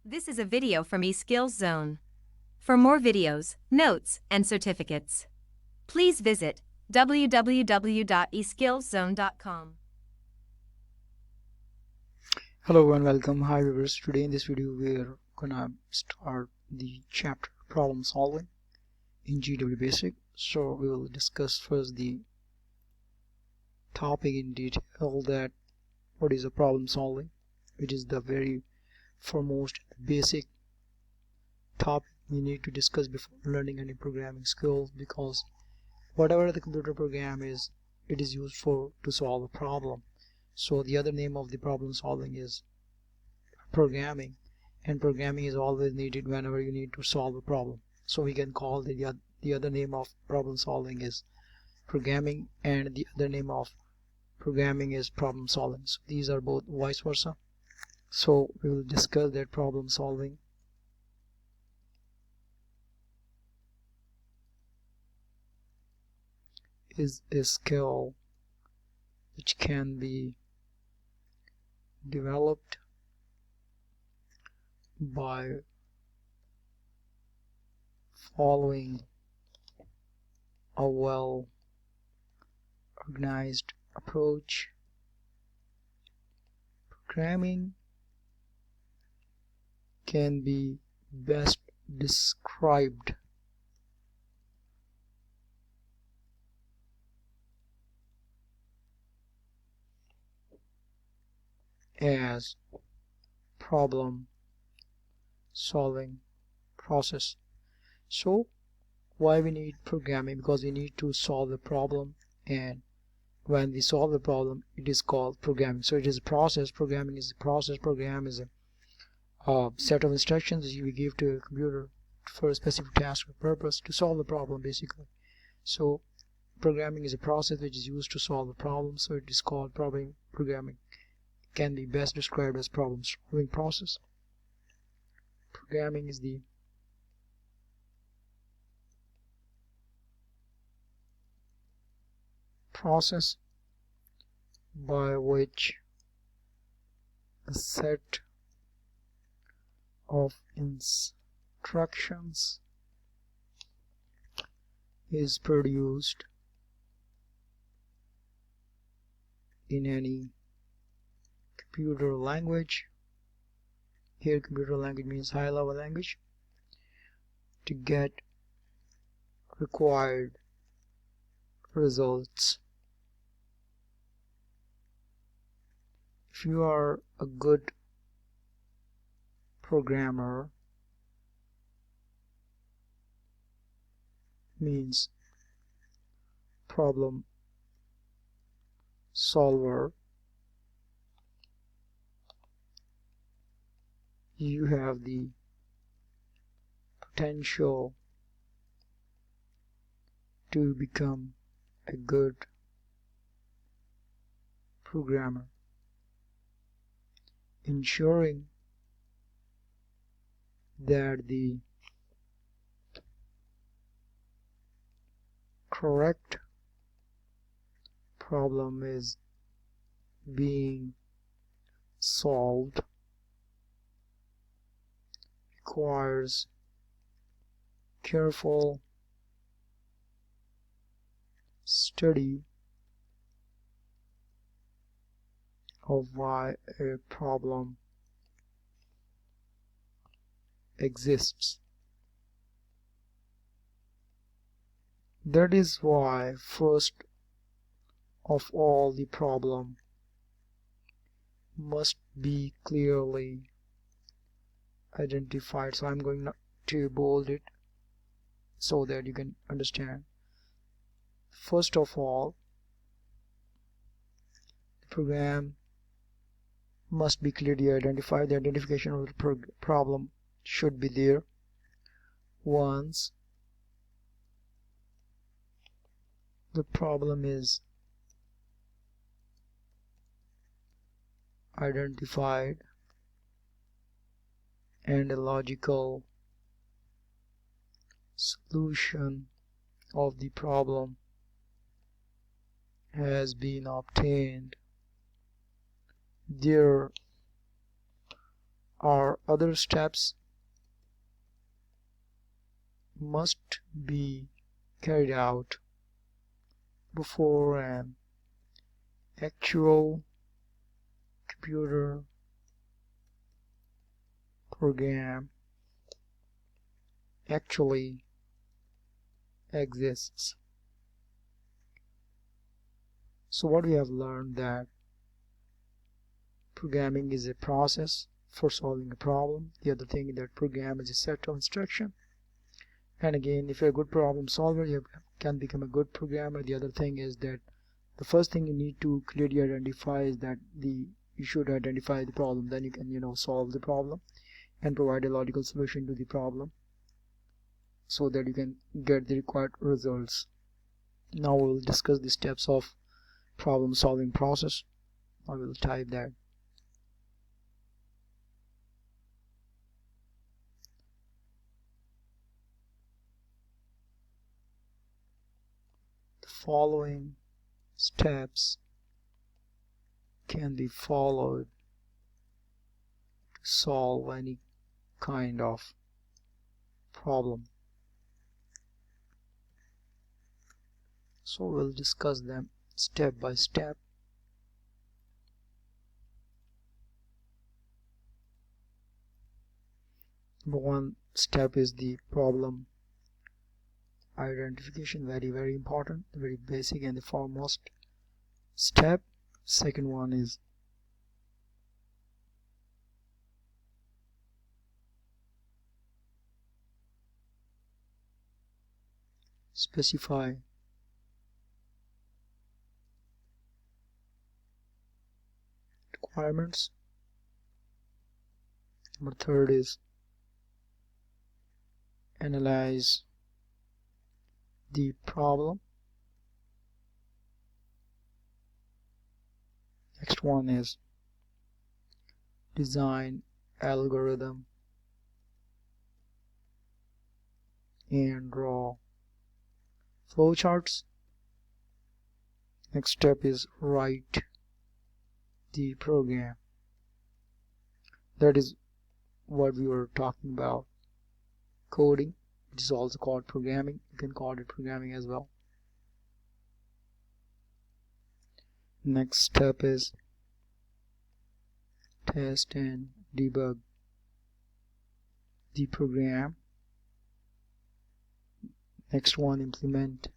This is a video from eSkills Zone. For more videos, notes, and certificates, please visit www.eskillszone.com. Hello and welcome. Hi viewers. Today in this video we're gonna start the chapter problem solving in GW Basic. So we will discuss first the topic in detail, that what is a problem solving, which is the very foremost basic topic you need to discuss before learning any programming skills, because whatever the computer program is, it is used for to solve a problem. So the other name of the problem solving is programming, and programming is always needed whenever you need to solve a problem. So we can call the other name of problem solving is programming, and the other name of programming is problem solving. So these are both vice versa. So we will discuss that problem solving is a skill which can be developed by following a well organized approach. Programming can be best described as problem solving process. So why we need programming? Because we need to solve a problem, and when we solve the problem, it is called programming. So it is a process. Programming is a process. Program is a set of instructions we give to a computer for a specific task or purpose to solve the problem, basically. So programming is a process which is used to solve the problem, so it is called programming. It can be best described as problem solving process. Programming is the process by which a set of instructions is produced in any computer language. Here computer language means high level language, to get required results. If you are a good programmer, means problem solver, you have the potential to become a good programmer, ensuring that the correct problem is being solved requires careful study of why a problem exists. That is why first of all the problem must be clearly identified. So I'm going to bold it so that you can understand. First of all, the program must be clearly identified. The identification of the problem should be there. Once the problem is identified and a logical solution of the problem has been obtained, there or other steps must be carried out before an actual computer program actually exists. So what we have learned that programming is a process for solving a problem. The other thing is that program is a set of instructions. And again, if you're a good problem solver, you can become a good programmer. The other thing is that the first thing you need to clearly identify is that you should identify the problem. Then you can solve the problem and provide a logical solution to the problem so that you can get the required results. Now we'll discuss the steps of problem solving process. I will type that. The following steps can be followed to solve any kind of problem. So we'll discuss them step by step. Number one step is the problem identification, very important, very basic and the foremost step. Second one is specify requirements. Number third is analyze the problem. Next one is design algorithm and draw flowcharts. Next step is write the program. That is what we were talking about, coding, which is also called programming. You can call it programming as well. Next step is test and debug the program. Next one, implement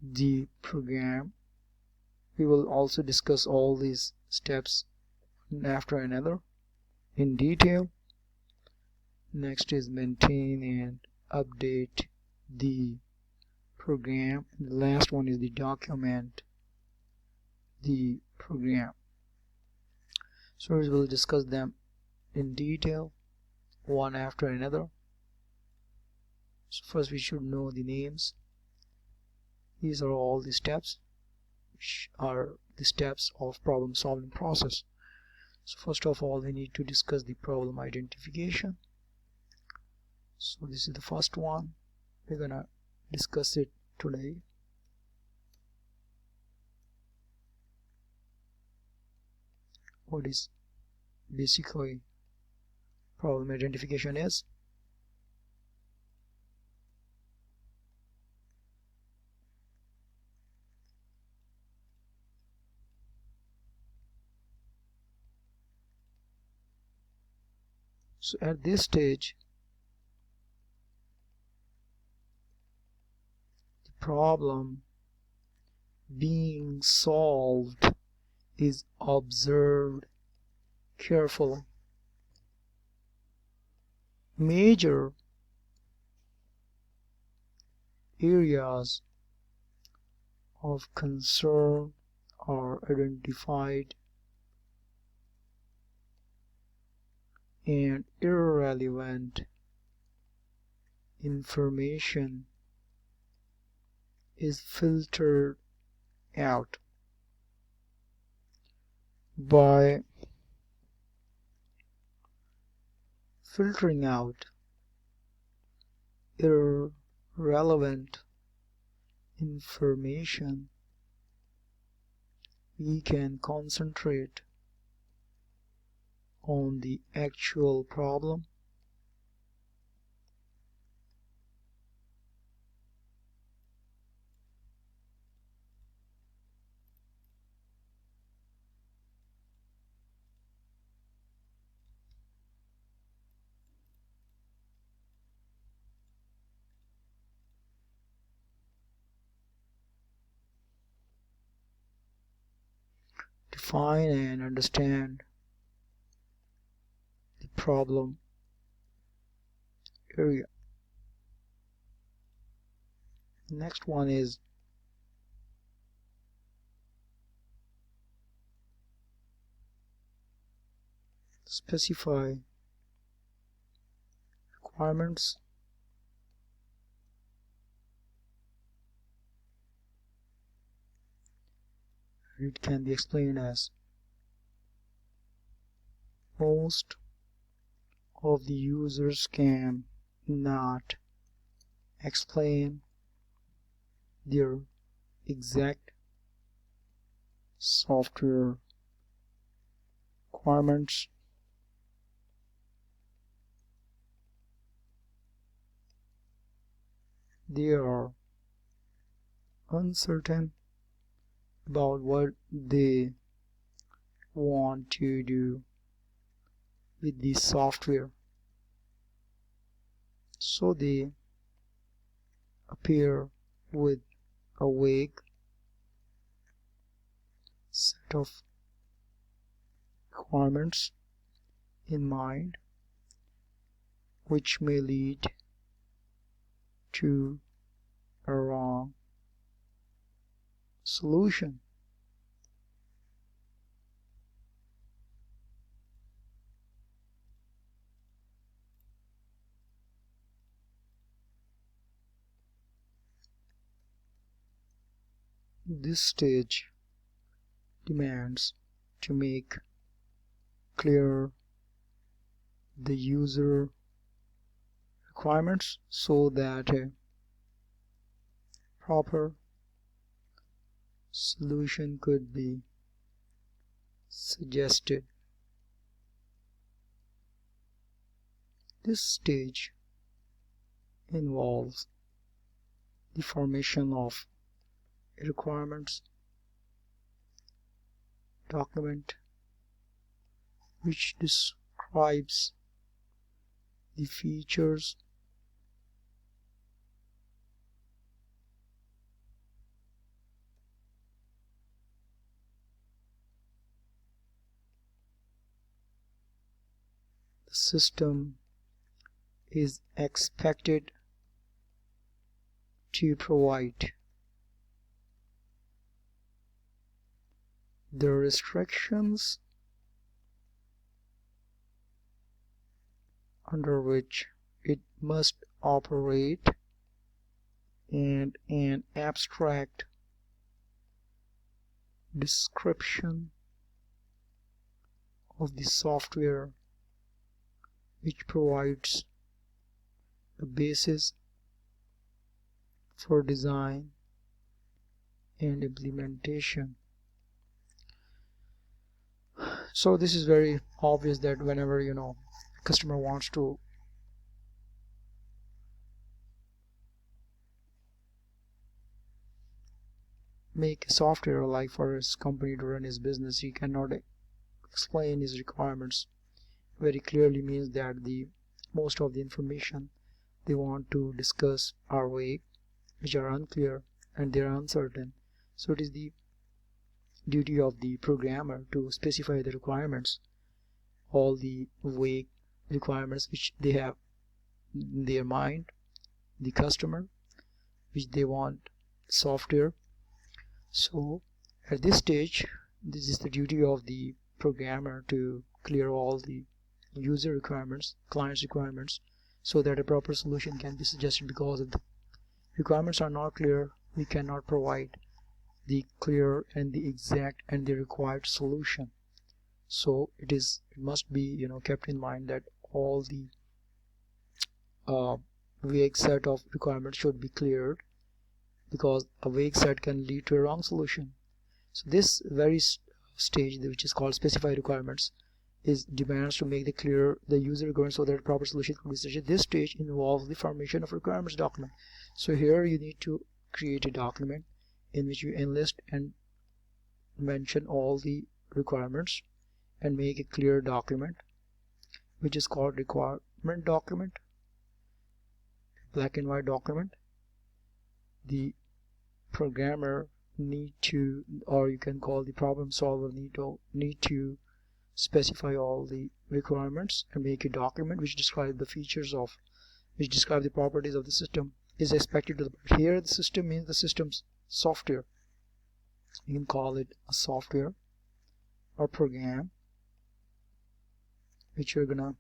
the program. We will also discuss all these steps after another in detail. Next is maintain and update the program. The last one is the document the program. So we will discuss them in detail one after another. So first we should know the names. These are all the steps which are the steps of problem solving process. So first of all, we need to discuss the problem identification. So this is the first one. We're gonna discuss it today. What is basically problem identification is? So at this stage, the problem being solved is observed carefully. Major areas of concern are identified and irrelevant information is filtered out. By filtering out irrelevant information, we can concentrate on the actual problem. Define and understand the problem area. Next one is specify requirements. It can be explained as most of the users can not explain their exact software requirements. They are uncertain about what they want to do with the software, so they appear with a vague set of requirements in mind, which may lead to a wrong solution. This stage demands to make clear the user requirements so that a proper solution could be suggested. This stage involves the formation of a requirements document which describes the features the system is expected to provide, the restrictions under which it must operate, and an abstract description of the software which provides a basis for design and implementation. So this is very obvious that whenever a customer wants to make a software like for his company to run his business, he cannot explain his requirements very clearly. Means that the most of the information they want to discuss are vague, which are unclear, and they are uncertain. So it is the duty of the programmer to specify the requirements, all the vague requirements which they have in their mind, the customer, which they want software. So at this stage, this is the duty of the programmer to clear all the user requirements, client's requirements, so that a proper solution can be suggested. Because if the requirements are not clear, we cannot provide the clear and the exact and the required solution. So it must be kept in mind that all the vague set of requirements should be cleared, because a vague set can lead to a wrong solution. So this very stage, which is called specify requirements, is demands to make clear the user requirements so that proper solution can be suggested. This stage involves the formation of requirements document. So here you need to create a document in which you enlist and mention all the requirements and make a clear document, which is called requirement document, black and white document. The programmer need to, or you can call the problem solver, need to specify all the requirements and make a document which describes the features of, which describe the properties of the system is expected to the. Here the system means the system's software. You can call it a software or program which you're gonna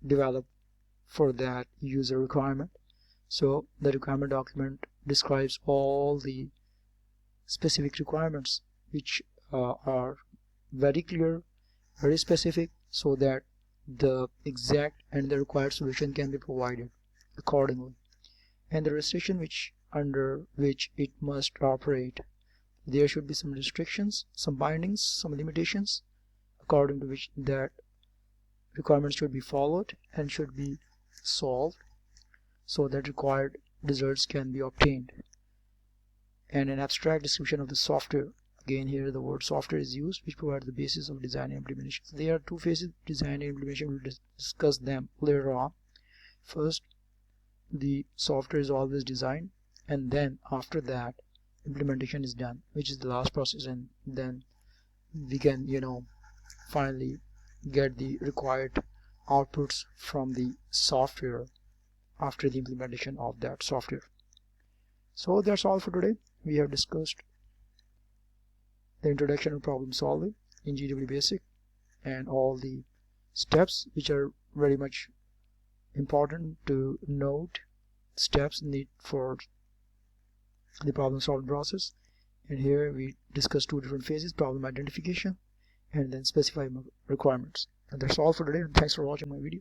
develop for that user requirement. So the requirement document describes all the specific requirements which are very clear, very specific, so that the exact and the required solution can be provided accordingly, and the restriction which under which it must operate. There should be some restrictions, some bindings, some limitations according to which that requirements should be followed and should be solved so that required results can be obtained. And an abstract description of the software. Again, here the word software is used, which provides the basis of design and implementation. There are two phases, design and implementation. We'll discuss them later on. First, the software is always designed, and then after that implementation is done, which is the last process, and then we can finally get the required outputs from the software after the implementation of that software. So that's all for today. We have discussed the introduction of problem solving in GW Basic and all the steps which are very much important to note, steps needed for the problem solving process. And here we discussed two different phases: problem identification and then specify requirements. And that's all for today, and thanks for watching my video.